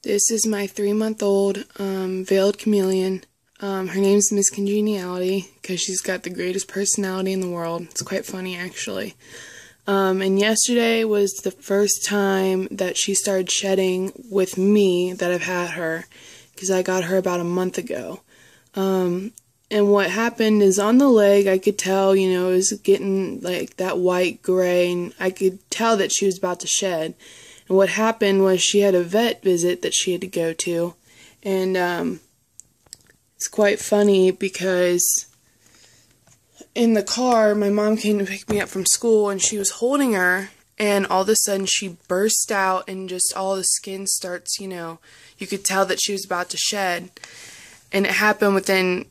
This is my 3-month-old veiled chameleon. Her name's Miss Congeniality because she's got the greatest personality in the world. It's quite funny, actually. And yesterday was the first time that she started shedding with me that I've had her, because I got her about a month ago. And what happened is on the leg, I could tell, it was getting like that white gray, and I could tell that she was about to shed. And what happened was she had a vet visit that she had to go to. And it's quite funny because in the car, my mom came to pick me up from school, and she was holding her, and all of a sudden she burst out, and just all the skin starts, you could tell that she was about to shed. And it happened within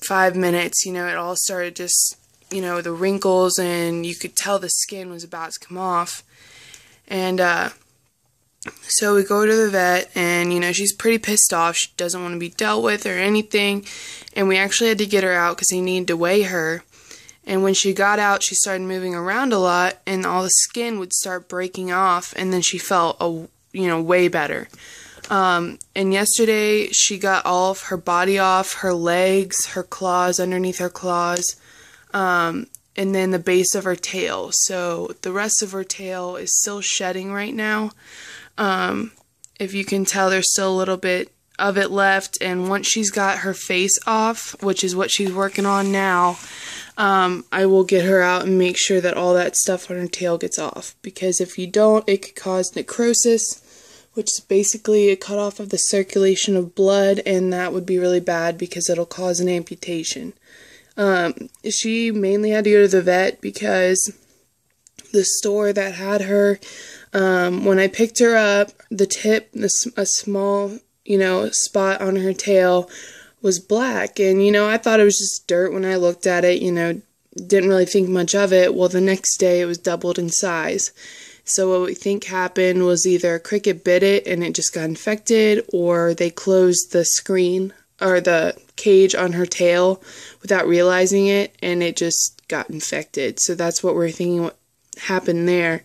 5 minutes, it all started just, the wrinkles, and you could tell the skin was about to come off. And so we go to the vet, and, she's pretty pissed off. She doesn't want to be dealt with or anything. And we actually had to get her out because they needed to weigh her. And when she got out, she started moving around a lot, and all the skin would start breaking off, and then she felt, way better. And yesterday, she got all of her body off, her legs, her claws, underneath her claws, and then the base of her tail. So the rest of her tail is still shedding right now. If you can tell, there's still a little bit of it left, and once she's got her face off, which is what she's working on now, I will get her out and make sure that all that stuff on her tail gets off, because if you don't, it could cause necrosis, which is basically a cutoff of the circulation of blood, and that would be really bad because it'll cause an amputation. She mainly had to go to the vet because the store that had her, when I picked her up, the tip, a small, spot on her tail was black, and, I thought it was just dirt when I looked at it, didn't really think much of it. Well, the next day it was doubled in size. So what we think happened was either a cricket bit it and it just got infected, or they closed the screen or the cage on her tail without realizing it, and it just got infected. So that's what we're thinking what happened there.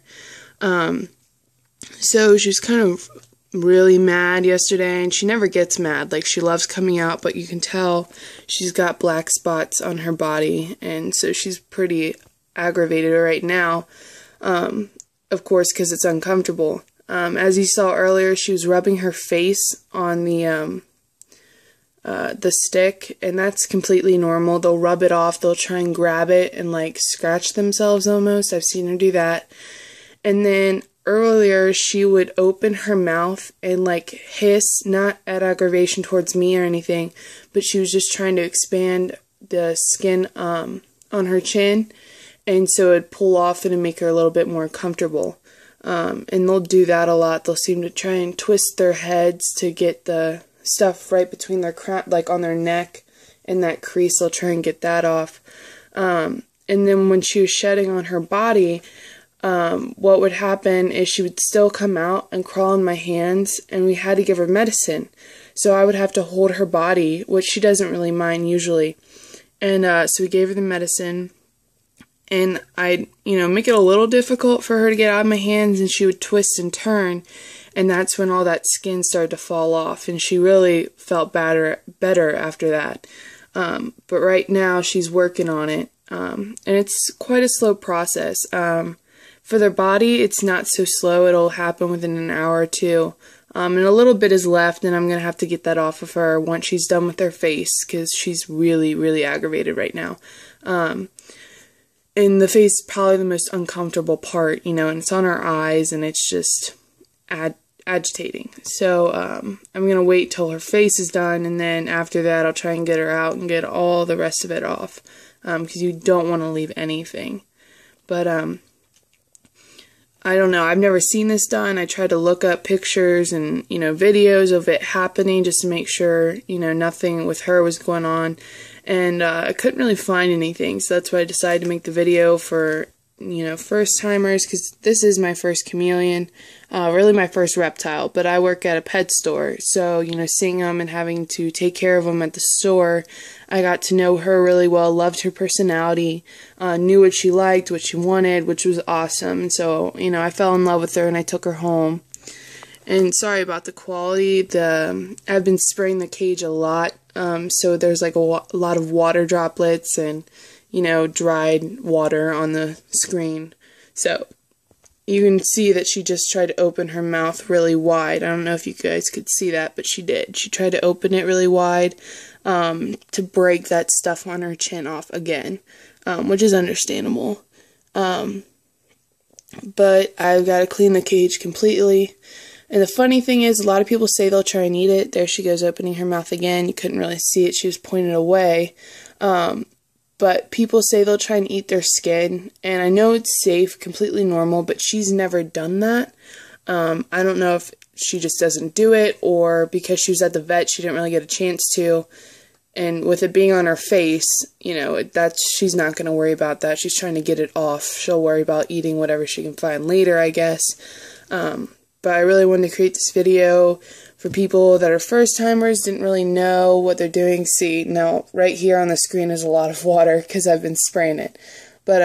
So she was kind of really mad yesterday, and she never gets mad. Like, she loves coming out, but you can tell she's got black spots on her body, and so she's pretty aggravated right now. Of course, because it's uncomfortable. As you saw earlier, she was rubbing her face on the stick, and that's completely normal. They'll rub it off, they'll try and grab it and, scratch themselves almost. I've seen her do that. And then earlier, she would open her mouth and, hiss, not at aggravation towards me or anything, but she was just trying to expand the skin on her chin. And so it'd pull off and make her a little bit more comfortable. And they'll do that a lot. They'll seem to try and twist their heads to get the stuff right between their on their neck and that crease. They'll try and get that off. And then when she was shedding on her body, what would happen is she would still come out and crawl in my hands, and we had to give her medicine. So I would have to hold her body, which she doesn't really mind usually. And so we gave her the medicine. And I'd, make it a little difficult for her to get out of my hands, and she would twist and turn, and that's when all that skin started to fall off, and she really felt better after that. But right now, she's working on it, and it's quite a slow process. For their body, it's not so slow. It'll happen within an hour or two, and a little bit is left, and I'm going to have to get that off of her once she's done with her face, because she's really, really aggravated right now. And the face is probably the most uncomfortable part, and it's on her eyes, and it's just agitating. So I'm going to wait till her face is done, and then after that I'll try and get her out and get all the rest of it off, because you don't want to leave anything. But I don't know. I've never seen this done. I tried to look up pictures and, videos of it happening just to make sure, nothing with her was going on. And I couldn't really find anything, so that's why I decided to make the video for, first-timers, because this is my first chameleon, really my first reptile, but I work at a pet store, so, seeing them and having to take care of them at the store, I got to know her really well, loved her personality, knew what she liked, what she wanted, which was awesome, so, I fell in love with her and I took her home. And sorry about the quality. I've been spraying the cage a lot, so there's like a lot of water droplets and, you know, dried water on the screen. So you can see that she just tried to open her mouth really wide. I don't know if you guys could see that, but she did. She tried to open it really wide to break that stuff on her chin off again, which is understandable. But I've got to clean the cage completely. And the funny thing is, a lot of people say they'll try and eat it. There she goes, opening her mouth again. You couldn't really see it. She was pointed away. But people say they'll try and eat their skin. And I know it's safe, completely normal, but she's never done that. I don't know if she just doesn't do it, or because she was at the vet, she didn't really get a chance to. And with it being on her face, you know, she's not going to worry about that. She's trying to get it off. She'll worry about eating whatever she can find later, I guess. But I really wanted to create this video for people that are first-timers, didn't really know what they're doing. See, now, right here on the screen is a lot of water because I've been spraying it. But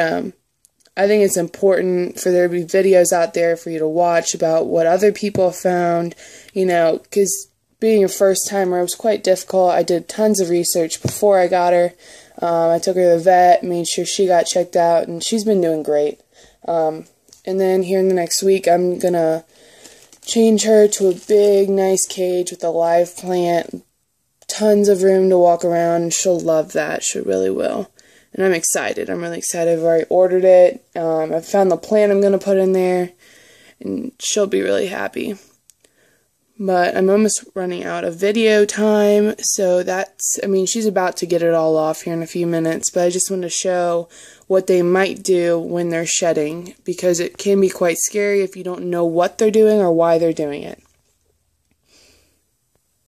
I think it's important for there to be videos out there for you to watch about what other people found, you know, because being a first-timer, it was quite difficult. I did tons of research before I got her. I took her to the vet, made sure she got checked out, and she's been doing great. And then here in the next week, I'm going to change her to a big, nice cage with a live plant, tons of room to walk around, and she'll love that. She really will. And I'm excited. I'm really excited. I've already ordered it. I found the plant I'm going to put in there, and she'll be really happy. But I'm almost running out of video time, so she's about to get it all off here in a few minutes, but I just wanted to show what they might do when they're shedding, because it can be quite scary if you don't know what they're doing or why they're doing it.